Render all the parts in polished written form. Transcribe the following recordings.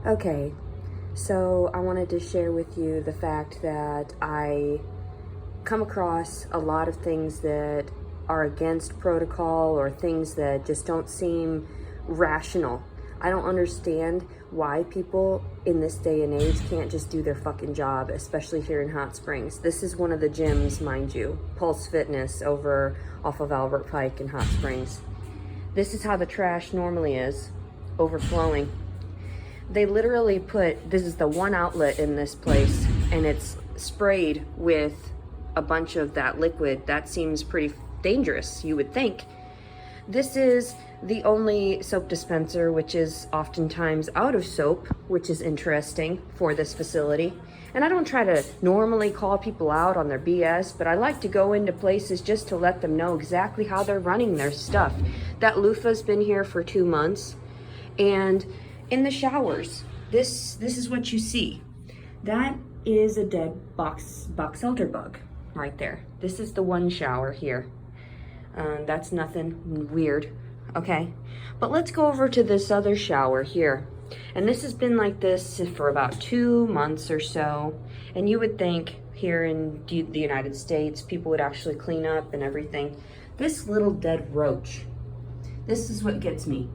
Okay, so I wanted to share with you the fact that I come across a lot of things that are against protocol or things that just don't seem rational. I don't understand why people in this day and age can't just do their fucking job, especially here in Hot Springs. This is one of the gyms, mind you, Pulse Fitness over off of Albert Pike in Hot Springs. This is how the trash normally is, overflowing. They literally this is the one outlet in this place, and it's sprayed with a bunch of that liquid. That seems pretty dangerous, you would think. This is the only soap dispenser, which is oftentimes out of soap, which is interesting for this facility. And I don't try to normally call people out on their BS, but I like to go into places just to let them know exactly how they're running their stuff. That loofah's been here for 2 months, and in the showers, this is what you see. That is a dead box elder bug right there. This is the one shower here. That's nothing weird, okay? But let's go over to this other shower here. And this has been like this for about 2 months or so. And you would think here in the United States, people would actually clean up and everything. This little dead roach, this is what gets me.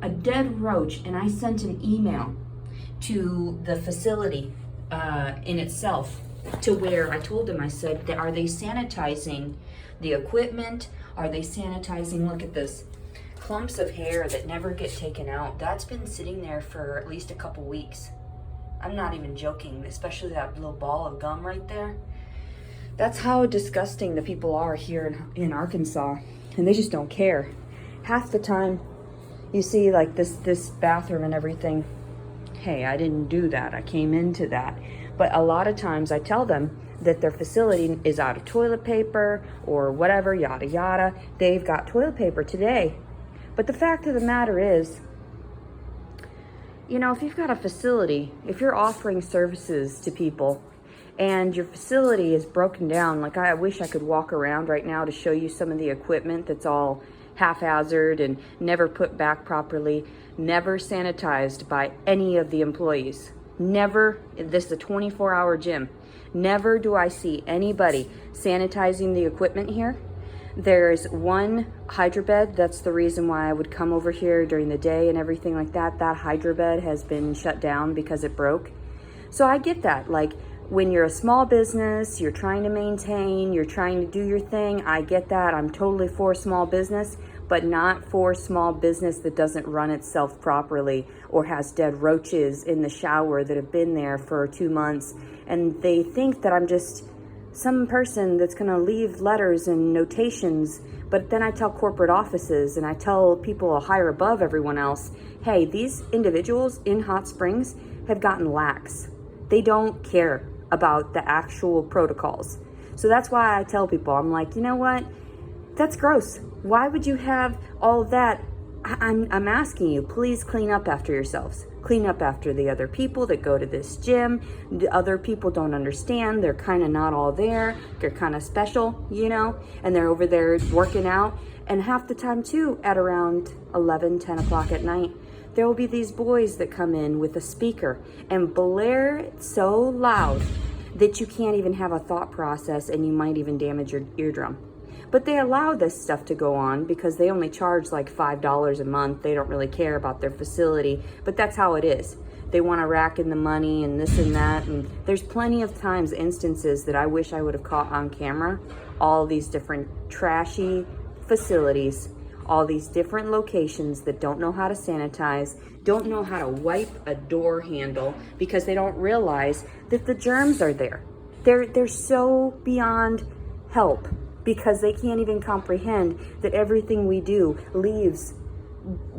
A dead roach, and I sent an email to the facility in itself, to where I told them, I said, are they sanitizing the equipment? Are they sanitizing, look at this, clumps of hair that never get taken out. That's been sitting there for at least a couple weeks. I'm not even joking, especially that little ball of gum right there. That's how disgusting the people are here in Arkansas, and they just don't care. Half the time, you see like this bathroom and everything. Hey, I didn't do that. I came into that. But a lot of times I tell them that their facility is out of toilet paper or whatever, yada, yada. They've got toilet paper today. But the fact of the matter is, you know, if you've got a facility, if you're offering services to people and your facility is broken down, like I wish I could walk around right now to show you some of the equipment that's all haphazard and never put back properly, never sanitized by any of the employees. Never, this is a 24-hour gym. Never do I see anybody sanitizing the equipment here. There's one hydrobed. That's the reason why I would come over here during the day and everything like that. That hydrobed has been shut down because it broke. So I get that. Like, when you're a small business, you're trying to maintain, you're trying to do your thing. I get that. I'm totally for small business, but not for small business that doesn't run itself properly or has dead roaches in the shower that have been there for 2 months. And they think that I'm just some person that's gonna leave letters and notations. But then I tell corporate offices and I tell people higher above everyone else, hey, these individuals in Hot Springs have gotten lax. They don't care about the actual protocols. So that's why I tell people, I'm like, you know what? That's gross. Why would you have all of that? I'm asking you, please clean up after yourselves. Clean up after the other people that go to this gym. The other people don't understand. They're kind of not all there. They're kind of special, you know, and they're over there working out. And half the time too, at around 11, 10 o'clock at night, there will be these boys that come in with a speaker and blare it so loud that you can't even have a thought process and you might even damage your eardrum. But they allow this stuff to go on because they only charge like $5 a month. They don't really care about their facility, but that's how it is. They want to rack in the money and this and that. And there's plenty of times, instances that I wish I would have caught on camera. All these different trashy facilities, all these different locations that don't know how to sanitize, don't know how to wipe a door handle because they don't realize that the germs are there. They're so beyond help because they can't even comprehend that everything we do leaves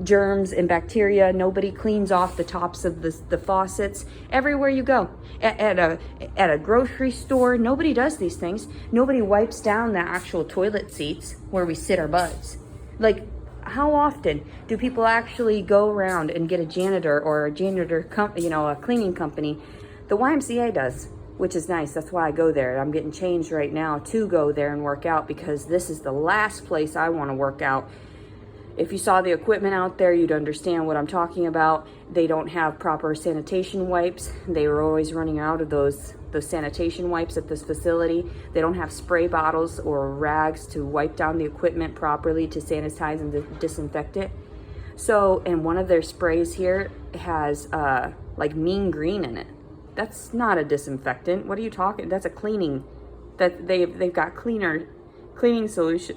germs and bacteria. Nobody cleans off the tops of the faucets. Everywhere you go, at a grocery store, nobody does these things. Nobody wipes down the actual toilet seats where we sit our butts. Like, how often do people actually go around and get a janitor or a a cleaning company? The YMCA does, which is nice. That's why I go there. I'm getting changed right now to go there and work out because this is the last place I want to work out If you saw the equipment out there, you'd understand what I'm talking about. They don't have proper sanitation wipes. They were always running out of those sanitation wipes at this facility. They don't have spray bottles or rags to wipe down the equipment properly to sanitize and disinfect it. So, and one of their sprays here has like mean green in it. That's not a disinfectant. What are you talking? That's a cleaning. That they've got cleaning solution,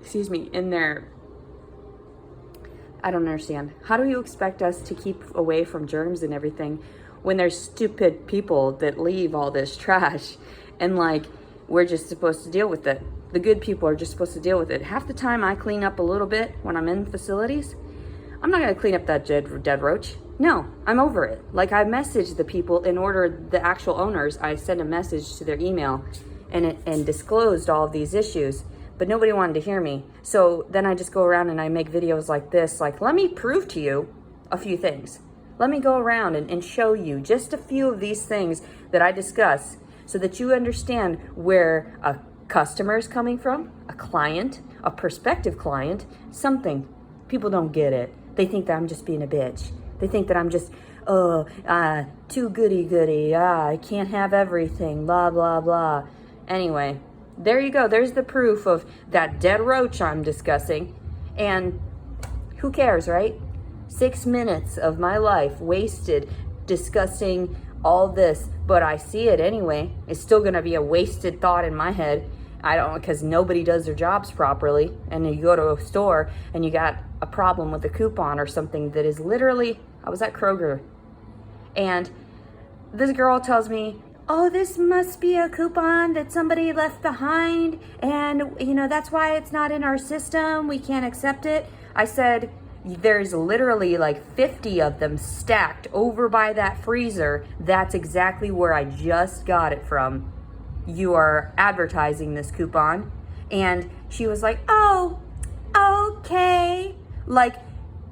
excuse me, in there. I don't understand. How do you expect us to keep away from germs and everything when there's stupid people that leave all this trash and like we're just supposed to deal with it? The good people are just supposed to deal with it. Half the time I clean up a little bit when I'm in facilities. I'm not going to clean up that dead roach. No, I'm over it. Like I message the people in order, the actual owners, I send a message to their email and disclosed all of these issues. But nobody wanted to hear me. So then I just go around and I make videos like this, like, let me prove to you a few things. Let me go around and show you just a few of these things that I discuss so that you understand where a customer is coming from, a client, a prospective client, something. People don't get it. They think that I'm just being a bitch. They think that I'm just, too goody-goody. I can't have everything, blah, blah, blah. Anyway. There you go. There's the proof of that dead roach I'm discussing. And who cares, right? 6 minutes of my life wasted discussing all this, but I see it anyway. It's still going to be a wasted thought in my head. I don't, because nobody does their jobs properly. And you go to a store and you got a problem with a coupon or something that is literally, I was at Kroger and this girl tells me, oh, this must be a coupon that somebody left behind, and, you know, that's why it's not in our system. We can't accept it. I said, there's literally like 50 of them stacked over by that freezer. That's exactly where I just got it from. You are advertising this coupon. And she was like, oh, okay. Like,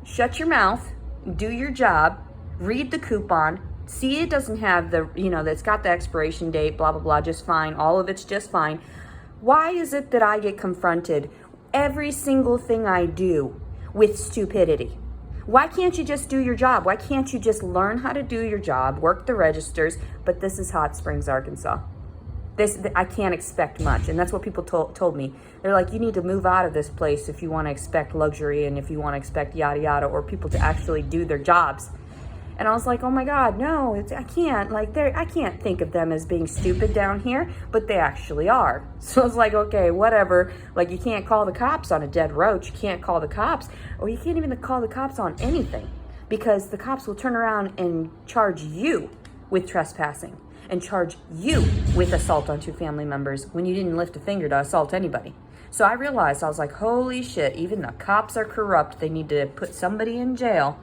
shut your mouth, do your job, read the coupon, see it doesn't have the, you know, that's got the expiration date, blah, blah, blah, just fine. All of it's just fine. Why is it that I get confronted every single thing I do with stupidity? Why can't you just do your job? Why can't you just learn how to do your job, work the registers? But this is Hot Springs, Arkansas. I can't expect much. And that's what people told me. They're like, you need to move out of this place if you want to expect luxury and if you want to expect yada, yada, or people to actually do their jobs. And I was like, oh my God, no, I can't. Like, I can't think of them as being stupid down here, but they actually are. So I was like, okay, whatever. Like, you can't call the cops on a dead roach. You can't call the cops, or you can't even call the cops on anything, because the cops will turn around and charge you with trespassing and charge you with assault on 2 family members when you didn't lift a finger to assault anybody. So I realized, I was like, holy shit, even the cops are corrupt. They need to put somebody in jail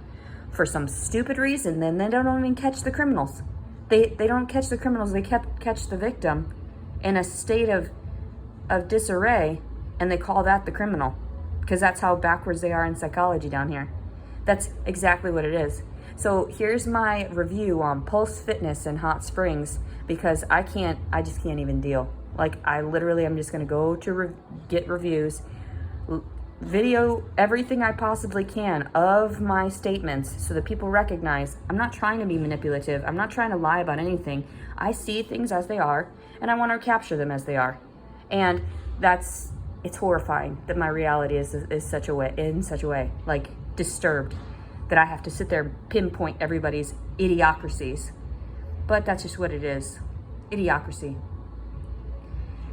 for some stupid reason. Then they don't even catch the criminals. They don't catch the criminals. They catch the victim in a state of disarray, and they call that the criminal, because that's how backwards they are in psychology down here. That's exactly what it is. So here's my review on Pulse Fitness in Hot Springs, because I just can't even deal. Like, I literally am just going to go to get reviews, video everything I possibly can of my statements so that people recognize I'm not trying to be manipulative. I'm not trying to lie about anything. I see things as they are, and I want to capture them as they are. And it's horrifying that my reality is in such a way, like, disturbed, that I have to sit there and pinpoint everybody's idiocracies. But that's just what it is. Idiocracy.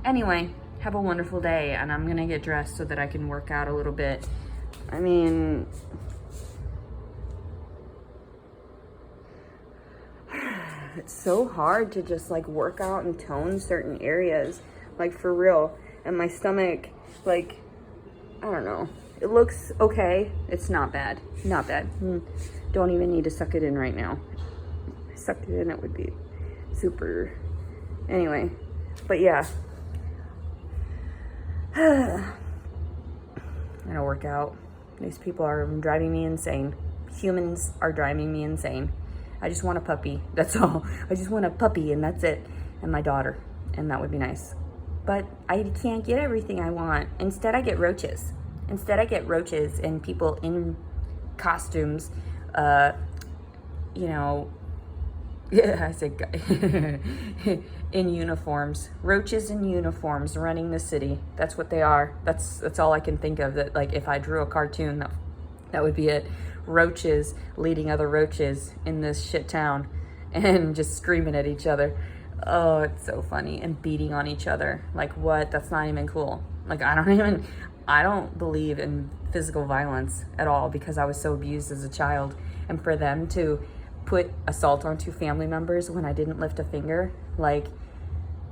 Anyway, have a wonderful day, and I'm gonna get dressed so that I can work out a little bit. I mean, it's so hard to just like work out and tone certain areas, like, for real. And my stomach, like, I don't know. It looks okay. It's not bad. Not bad. Don't even need to suck it in right now. If I sucked it in, it would be super. Anyway, but yeah. I'm gonna work out. These people are driving me insane. Humans are driving me insane. I just want a puppy. That's all. I just want a puppy, and that's it. And my daughter. And that would be nice. But I can't get everything I want. Instead, I get roaches. Instead, I get roaches and people in costumes, you know, yeah, I said in uniforms. Roaches in uniforms running the city. That's what they are. That's all I can think of. That, like, if I drew a cartoon, that would be it. Roaches leading other roaches in this shit town and just screaming at each other. Oh, it's so funny. And beating on each other. Like, what? That's not even cool. Like, I don't believe in physical violence at all because I was so abused as a child. And for them to put assault on 2 family members when I didn't lift a finger, like,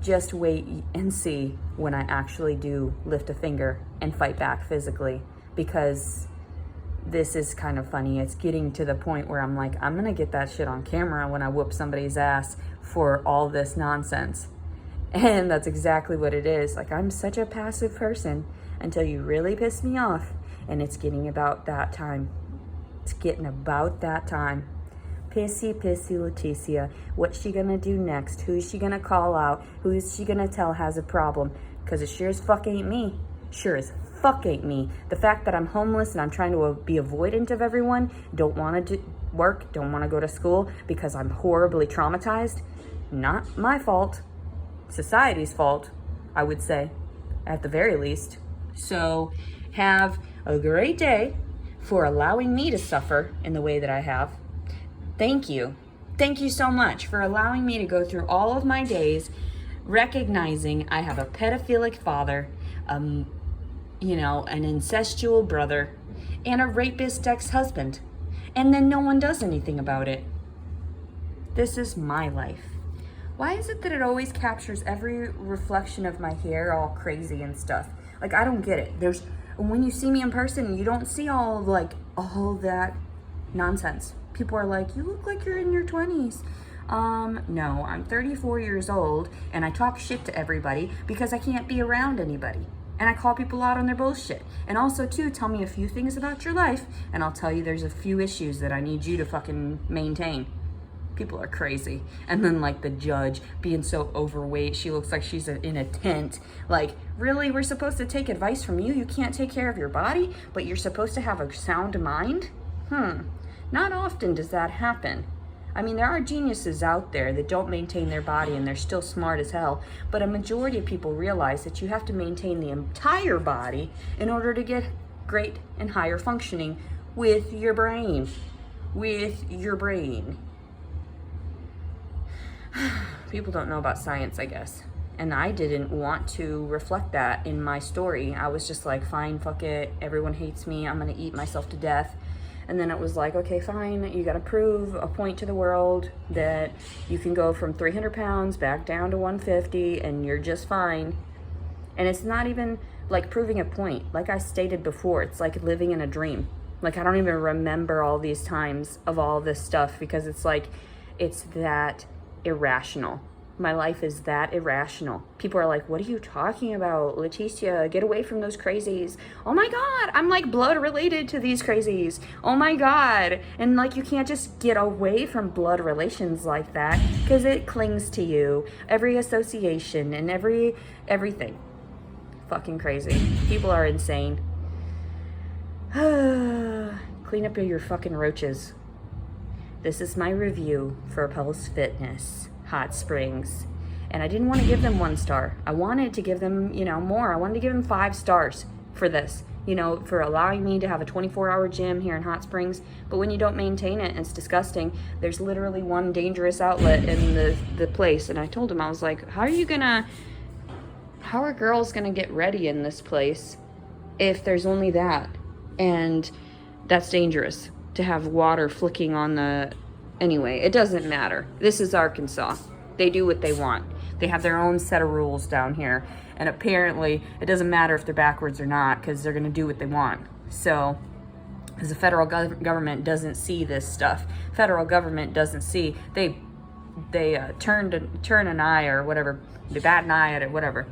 just wait and see when I actually do lift a finger and fight back physically, because this is kind of funny. It's getting to the point where I'm like, I'm gonna get that shit on camera when I whoop somebody's ass for all this nonsense. And that's exactly what it is. Like, I'm such a passive person until you really piss me off, and it's getting about that time. It's getting about that time. Pissy Leticia. What's she gonna do next? Who's she gonna call out? Who is she gonna tell has a problem? Because it sure as fuck ain't me. Sure as fuck ain't me. The fact that I'm homeless and I'm trying to be avoidant of everyone, don't want to work, don't want to go to school because I'm horribly traumatized, not my fault. Society's fault, I would say, at the very least. So have a great day for allowing me to suffer in the way that I have. Thank you. Thank you so much for allowing me to go through all of my days recognizing I have a pedophilic father, you know, an incestual brother, and a rapist ex-husband. And then no one does anything about it. This is my life. Why is it that it always captures every reflection of my hair all crazy and stuff? Like, I don't get it. When you see me in person, you don't see all that nonsense. People are like, you look like you're in your 20s. No, I'm 34 years old and I talk shit to everybody because I can't be around anybody. And I call people out on their bullshit. And also, too, tell me a few things about your life and I'll tell you there's a few issues that I need you to fucking maintain. People are crazy. And then, like, the judge being so overweight, she looks like she's in a tent. Like, really? We're supposed to take advice from you? You can't take care of your body, but you're supposed to have a sound mind? Not often does that happen. I mean, there are geniuses out there that don't maintain their body and they're still smart as hell, but a majority of people realize that you have to maintain the entire body in order to get great and higher functioning with your brain. With your brain. People don't know about science, I guess. And I didn't want to reflect that in my story. I was just like, fine, fuck it. Everyone hates me. I'm gonna eat myself to death. And then it was like, okay, fine, you gotta prove a point to the world that you can go from 300 pounds back down to 150 and you're just fine. And it's not even like proving a point. Like I stated before, it's like living in a dream. Like I don't even remember all these times of all this stuff because it's like, it's that irrational. My life is that irrational. People are like, what are you talking about, Leticia? Get away from those crazies. Oh my God, I'm like blood related to these crazies. Oh my God. And like, you can't just get away from blood relations like that because it clings to you. Every association and everything. Fucking crazy. People are insane. Clean up your fucking roaches. This is my review for Pulse Fitness Hot Springs. And I didn't want to give them 1 star. I wanted to give them, more. I wanted to give them 5 stars for this, for allowing me to have a 24-hour gym here in Hot Springs. But when you don't maintain it, it's disgusting. There's literally one dangerous outlet in the place. And I told him, I was like, how are girls gonna get ready in this place if there's only that? And that's dangerous to have water flicking on the... Anyway, it doesn't matter. This is Arkansas. They do what they want. They have their own set of rules down here. And apparently, it doesn't matter if they're backwards or not, because they're going to do what they want. So, because the federal government doesn't see this stuff. Federal government doesn't see... They turn an eye or whatever. They bat an eye at it, whatever.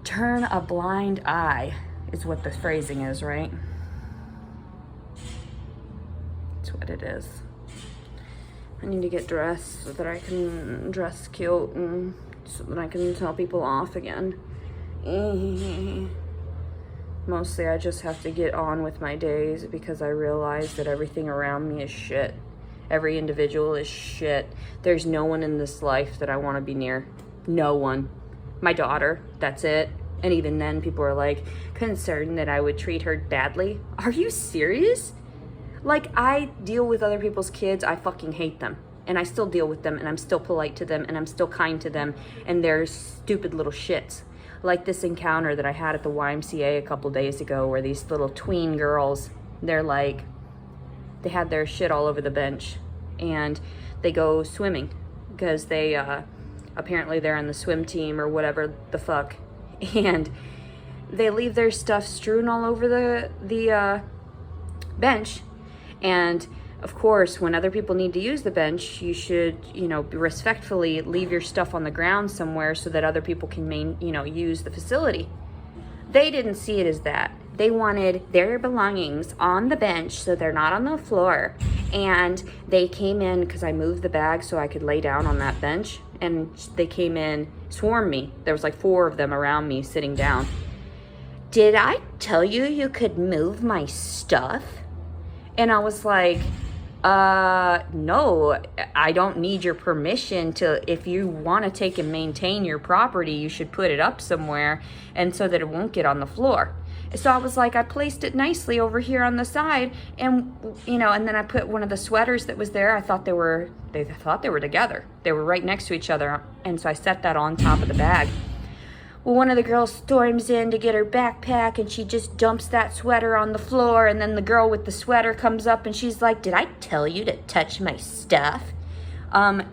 Turn a blind eye is what the phrasing is, right? That's what it is. I need to get dressed so that I can dress cute and so that I can tell people off again. Mostly I just have to get on with my days because I realize that everything around me is shit. Every individual is shit. There's no one in this life that I want to be near. No one. My daughter, that's it. And even then, people are like, concerned that I would treat her badly. Are you serious? Like, I deal with other people's kids, I fucking hate them. And I still deal with them, and I'm still polite to them, and I'm still kind to them, and they're stupid little shits. Like this encounter that I had at the YMCA a couple days ago where these little tween girls, they're like, they had their shit all over the bench, and they go swimming because they, apparently they're on the swim team or whatever the fuck. And they leave their stuff strewn all over the bench. And of course, when other people need to use the bench, you should, respectfully leave your stuff on the ground somewhere so that other people can use the facility. They didn't see it as that. They wanted their belongings on the bench so they're not on the floor. And they came in because I moved the bag so I could lay down on that bench. And they came in, swarmed me. There was like 4 of them around me sitting down. Did I tell you you could move my stuff? And I was like, no, I don't need your permission if you want to take and maintain your property, you should put it up somewhere and so that it won't get on the floor. So I was like, I placed it nicely over here on the side, and and then I put one of the sweaters that was there. I thought they thought they were together. They were right next to each other, and so I set that on top of the bag. Well, one of the girls storms in to get her backpack, and she just dumps that sweater on the floor, and then the girl with the sweater comes up, and she's like, did I tell you to touch my stuff?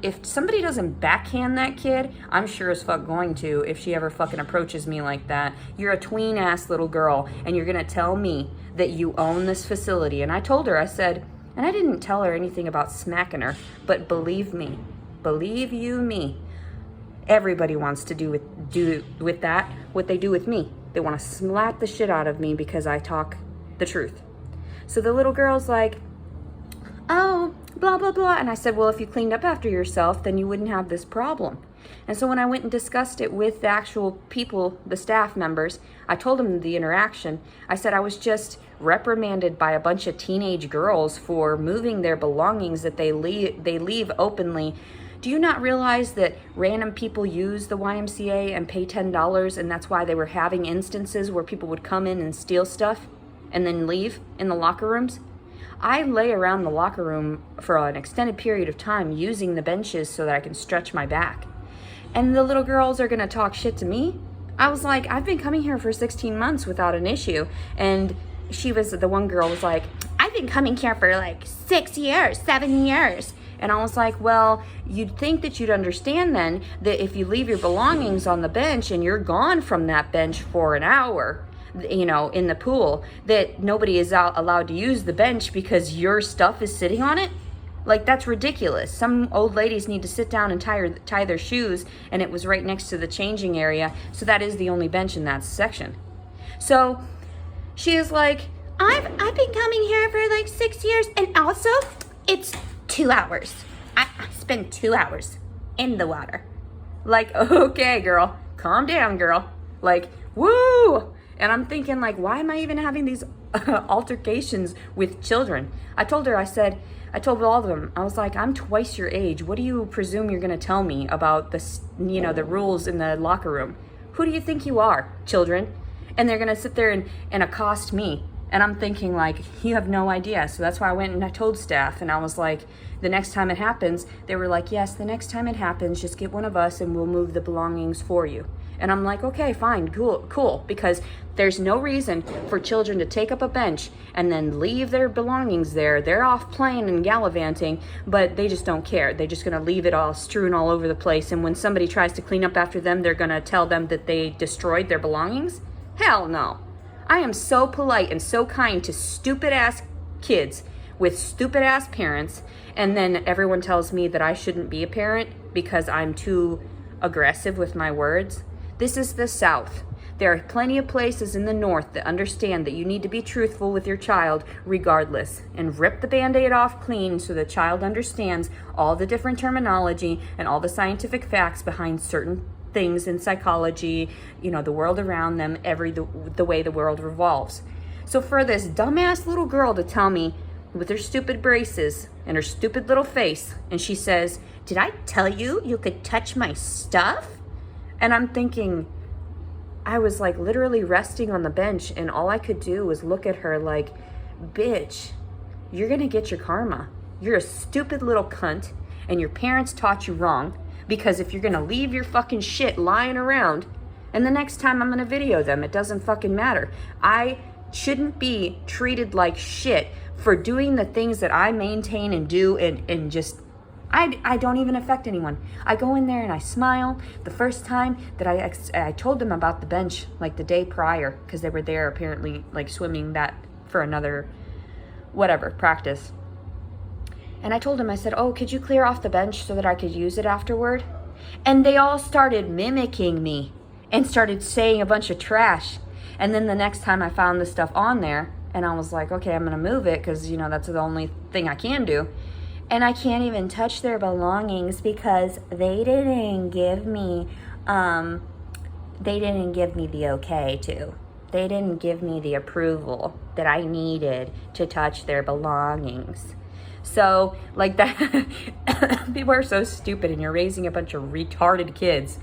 If somebody doesn't backhand that kid, I'm sure as fuck going to if she ever fucking approaches me like that. You're a tween-ass little girl, and you're gonna tell me that you own this facility. And I told her, I said, and I didn't tell her anything about smacking her, but believe me, believe you me, everybody wants to do with that what they do with me. They want to slap the shit out of me because I talk the truth. So the little girl's like, oh, blah, blah, blah. And I said, well, if you cleaned up after yourself, then you wouldn't have this problem. And so when I went and discussed it with the actual people, the staff members, I told them the interaction. I said I was just reprimanded by a bunch of teenage girls for moving their belongings that they leave openly. Do you not realize that random people use the YMCA and pay $10, and that's why they were having instances where people would come in and steal stuff and then leave in the locker rooms? I lay around the locker room for an extended period of time using the benches so that I can stretch my back. And the little girls are gonna talk shit to me? I was like, I've been coming here for 16 months without an issue. And the one girl was like, I've been coming here for like 6 years, 7 years. And I was like, well, you'd think that you'd understand then that if you leave your belongings on the bench and you're gone from that bench for an hour, in the pool, that nobody is allowed to use the bench because your stuff is sitting on it. Like, that's ridiculous. Some old ladies need to sit down and tie their shoes, and it was right next to the changing area, so that is the only bench in that section. So she is like, I've been coming here for like 6 years, and also it's 2 hours. I spend 2 hours in the water. Like, okay, girl, calm down, girl. Like, woo! And I'm thinking, like, why am I even having these altercations with children? I told her, I told all of them, I was like, I'm twice your age. What do you presume you're going to tell me about this, the rules in the locker room? Who do you think you are, children? And they're going to sit there and accost me. And I'm thinking, like, you have no idea. So that's why I went and I told staff, and I was like, the next time it happens, they were like, yes, the next time it happens, just get one of us and we'll move the belongings for you. And I'm like, okay, fine, cool, because there's no reason for children to take up a bench and then leave their belongings there. They're off playing and gallivanting, but they just don't care. They're just gonna leave it all strewn all over the place. And when somebody tries to clean up after them, they're gonna tell them that they destroyed their belongings? Hell no. I am so polite and so kind to stupid ass kids with stupid ass parents, and then everyone tells me that I shouldn't be a parent because I'm too aggressive with my words. This is the South. There are plenty of places in the North that understand that you need to be truthful with your child regardless, and rip the Band-Aid off clean so the child understands all the different terminology and all the scientific facts behind certain things in psychology, you know, the world around them, the way the world revolves. So for this dumbass little girl to tell me with her stupid braces and her stupid little face, and she says, "Did I tell you you could touch my stuff?" And I'm thinking, I was like literally resting on the bench, and all I could do was look at her like, bitch, you're gonna get your karma. You're a stupid little cunt, and your parents taught you wrong, because if you're gonna leave your fucking shit lying around, and the next time I'm gonna video them, it doesn't fucking matter. I shouldn't be treated like shit for doing the things that I maintain and do, and just, I don't even affect anyone. I go in there and I smile. The first time that I told them about the bench like the day prior, because they were there apparently like swimming that for another whatever practice. And I told them, I said, "Oh, could you clear off the bench so that I could use it afterward?" And they all started mimicking me and started saying a bunch of trash. And then the next time I found the stuff on there, and I was like, okay, I'm gonna move it because, you know, that's the only thing I can do. And I can't even touch their belongings because they didn't give me the okay to. They didn't give me the approval that I needed to touch their belongings. So, like that, people are so stupid, and you're raising a bunch of retarded kids,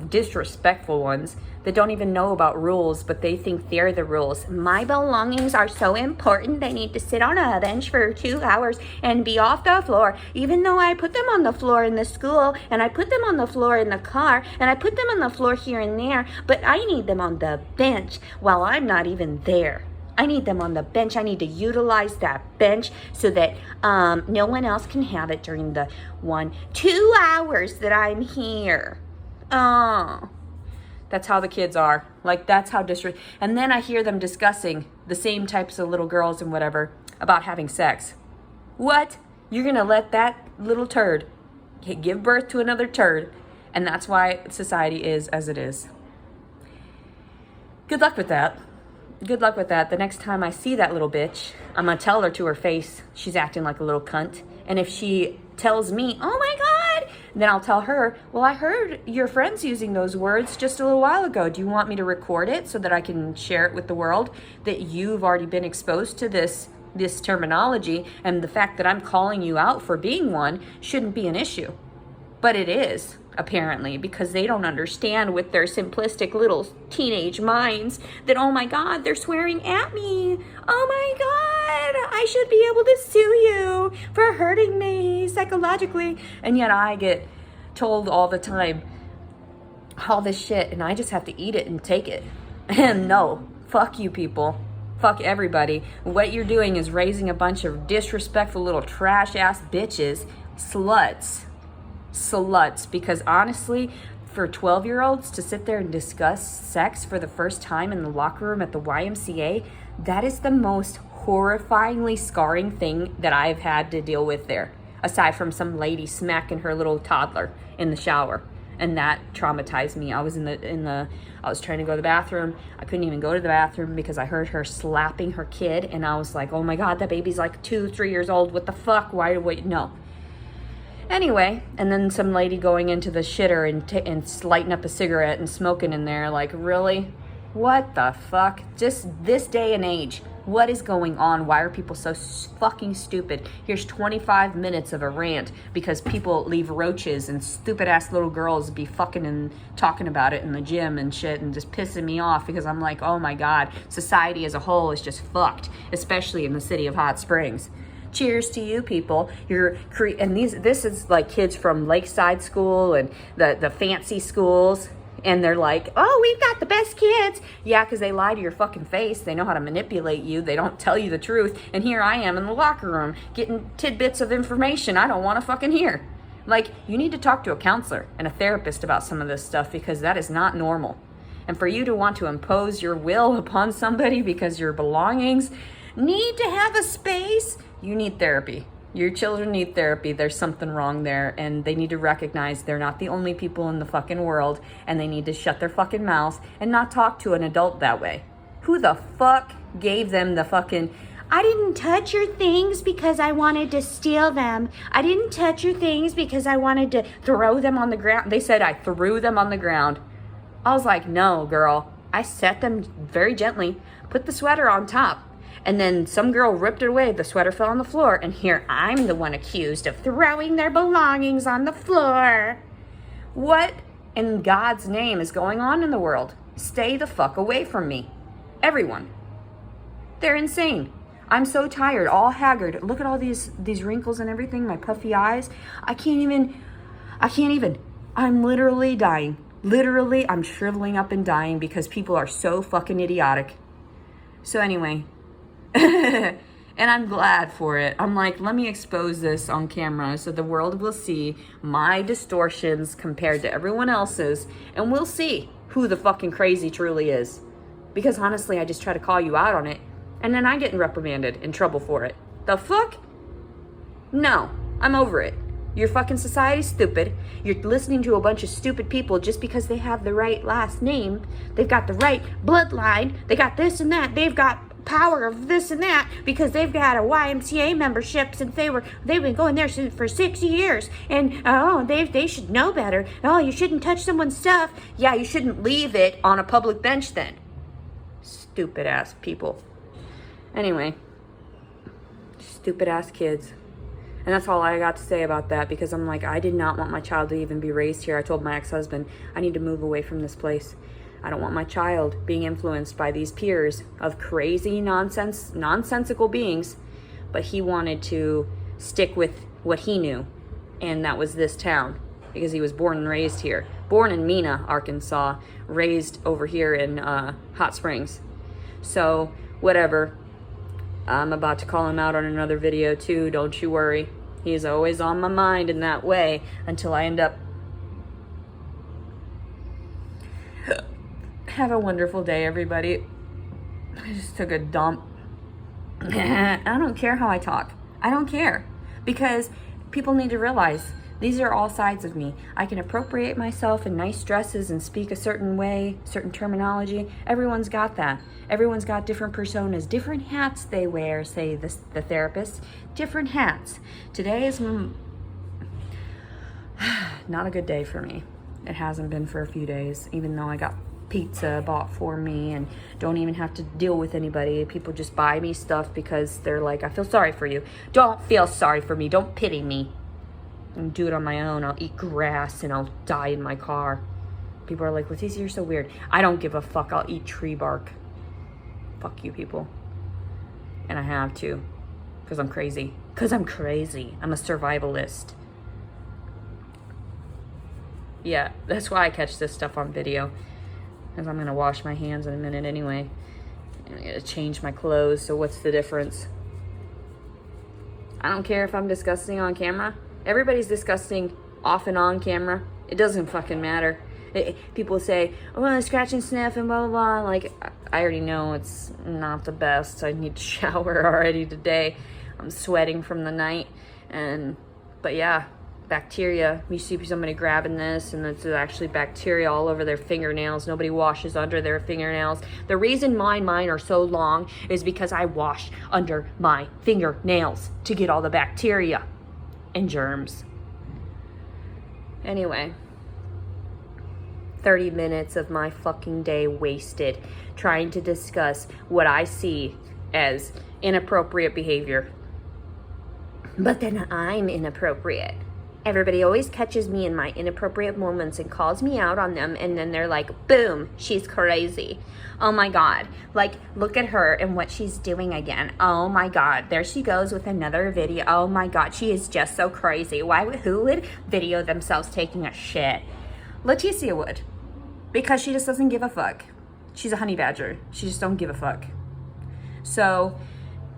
disrespectful ones, that don't even know about rules, but they think they're the rules. My belongings are so important, they need to sit on a bench for 2 hours and be off the floor, even though I put them on the floor in the school, and I put them on the floor in the car, and I put them on the floor here and there, but I need them on the bench while I'm not even there. I need them on the bench. I need to utilize that bench so that no one else can have it during the 2 hours that I'm here. Oh, that's how the kids are. Like, that's how and then I hear them discussing the same types of little girls and whatever about having sex. What? You're gonna let that little turd give birth to another turd, and that's why society is as it is. Good luck with that. Good luck with that. The next time I see that little bitch, I'm gonna tell her to her face she's acting like a little cunt. And if she tells me, "Oh my God," then I'll tell her, "Well, I heard your friends using those words just a little while ago. Do you want me to record it so that I can share it with the world, that you've already been exposed to this terminology, and the fact that I'm calling you out for being one shouldn't be an issue?" But it is, apparently, because they don't understand with their simplistic little teenage minds that, oh my God, they're swearing at me. Oh my God, I should be able to sue you for hurting me psychologically. And yet I get told all the time all this shit, and I just have to eat it and take it. And no, fuck you people. Fuck everybody. What you're doing is raising a bunch of disrespectful little trash ass bitches, sluts, because honestly, for 12-year-olds to sit there and discuss sex for the first time in the locker room at the YMCA, that is the most horrifyingly scarring thing that I've had to deal with there, aside from some lady smacking her little toddler in the shower, and that traumatized me. I was I was trying to go to the bathroom. I couldn't even go to the bathroom because I heard her slapping her kid, and I was like, oh my God, that baby's like 2-3 years old. What the fuck? No. Anyway, and then some lady going into the shitter and lighting up a cigarette and smoking in there. Like, really? What the fuck? Just this day and age, what is going on? Why are people so fucking stupid? Here's 25 minutes of a rant because people leave roaches and stupid ass little girls be fucking and talking about it in the gym and shit, and just pissing me off because I'm like, oh my God, society as a whole is just fucked, especially in the city of Hot Springs. Cheers to you people. This is like kids from Lakeside School and the fancy schools, and they're like, oh, we've got the best kids. Yeah, because they lie to your fucking face. They know how to manipulate you. They don't tell you the truth. And here I am in the locker room getting tidbits of information I don't want to fucking hear. Like, you need to talk to a counselor and a therapist about some of this stuff, because that is not normal. And for you to want to impose your will upon somebody because your belongings need to have a space, you need therapy. Your children need therapy. There's something wrong there, and they need to recognize they're not the only people in the fucking world, and they need to shut their fucking mouths and not talk to an adult that way. Who the fuck gave them the fucking I didn't touch your things because I wanted to steal them. I didn't touch your things because I wanted to throw them on the ground. They said I threw them on the ground. I was like, no, girl. I set them very gently, put the sweater on top, and then some girl ripped it away. The sweater fell on the floor, and here I'm the one accused of throwing their belongings on the floor. What in God's name is going on in the world? Stay the fuck away from me. Everyone. They're insane. I'm so tired, all haggard. Look at all these wrinkles and everything, my puffy eyes. I can't even. I'm literally dying. Literally, I'm shriveling up and dying because people are so fucking idiotic. So anyway, and I'm glad for it. I'm like, let me expose this on camera so the world will see my distortions compared to everyone else's, and we'll see who the fucking crazy truly is. Because honestly, I just try to call you out on it, and then I get reprimanded, in trouble for it. The fuck? No, I'm over it. Your fucking society's stupid. You're listening to a bunch of stupid people just because they have the right last name. They've got the right bloodline. They got this and that. They've got power of this and that because they've got a YMCA membership since they've been going there for 6 years. And they should know better. Oh, you shouldn't touch someone's stuff. Yeah, you shouldn't leave it on a public bench then. Stupid ass people. Anyway, stupid ass kids. And that's all I got to say about that, because I'm like, I did not want my child to even be raised here. I told my ex-husband, I need to move away from this place. I don't want my child being influenced by these peers of crazy nonsensical beings. But he wanted to stick with what he knew, and that was this town, because he was born and raised here. Born in Mena, Arkansas, raised over here in Hot Springs. So, whatever. I'm about to call him out on another video too, don't you worry. He's always on my mind in that way until I end up... Have a wonderful day, everybody. I just took a dump. I don't care how I talk. I don't care. Because people need to realize these are all sides of me. I can appropriate myself in nice dresses and speak a certain way, certain terminology. Everyone's got that. Everyone's got different personas, different hats they wear, say the therapist. Different hats. Today is not a good day for me. It hasn't been for a few days, even though I got pizza bought for me and don't even have to deal with anybody. People just buy me stuff because they're like, I feel sorry for you. Don't feel sorry for me. Don't pity me. And do it on my own. I'll eat grass and I'll die in my car. People are like, Leticia, you're so weird. I don't give a fuck. I'll eat tree bark. Fuck you people. And I have to. Because I'm crazy. Because I'm crazy. I'm a survivalist. Yeah, that's why I catch this stuff on video. Because I'm going to wash my hands in a minute anyway. And I'm going to change my clothes. So what's the difference? I don't care if I'm disgusting on camera. Everybody's disgusting off and on camera. It doesn't fucking matter. People say, oh, I scratch and sniff and blah, blah, blah. Like, I already know it's not the best. I need to shower already today. I'm sweating from the night. But yeah, bacteria. You see somebody grabbing this, and it's actually bacteria all over their fingernails. Nobody washes under their fingernails. The reason mine are so long is because I wash under my fingernails to get all the bacteria and germs. Anyway, 30 minutes of my fucking day wasted trying to discuss what I see as inappropriate behavior. But then I'm inappropriate. Everybody always catches me in my inappropriate moments and calls me out on them, and then they're like, boom, she's crazy. Oh my God, like, look at her and what she's doing again. Oh my God, there she goes with another video. Oh my God, she is just so crazy. Who would video themselves taking a shit? Leticia would, because she just doesn't give a fuck. She's a honey badger. She just don't give a fuck. So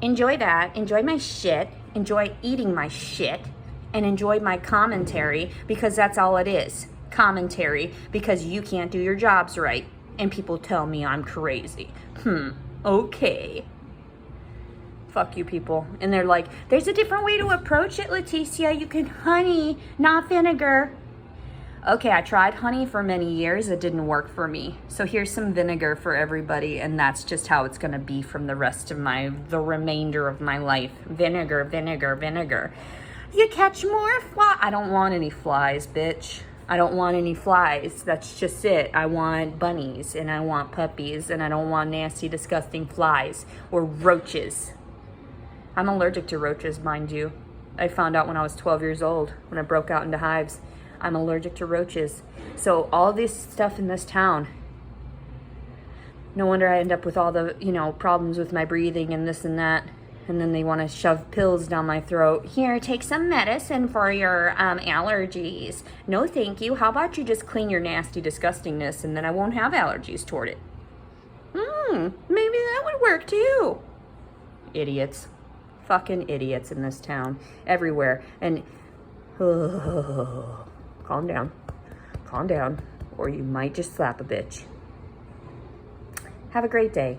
enjoy that. Enjoy my shit. Enjoy eating my shit. And enjoy my commentary, because that's all it is. Commentary, because you can't do your jobs right. And people tell me I'm crazy. Okay. Fuck you people. And they're like, there's a different way to approach it, Leticia. You can honey, not vinegar. Okay, I tried honey for many years. It didn't work for me. So here's some vinegar for everybody, and that's just how it's going to be from the rest of the remainder of my life. Vinegar, vinegar, vinegar. You catch more flies. I don't want any flies, bitch. I don't want any flies. That's just it. I want bunnies, and I want puppies, and I don't want nasty, disgusting flies or roaches. I'm allergic to roaches, mind you. I found out when I was 12 years old, when I broke out into hives. I'm allergic to roaches. So all this stuff in this town, no wonder I end up with all the, problems with my breathing and this and that. And then they want to shove pills down my throat. Here, take some medicine for your allergies. No, thank you. How about you just clean your nasty disgustingness and then I won't have allergies toward it. Maybe that would work too. Idiots. Fucking idiots in this town. Everywhere. And calm down, or you might just slap a bitch. Have a great day.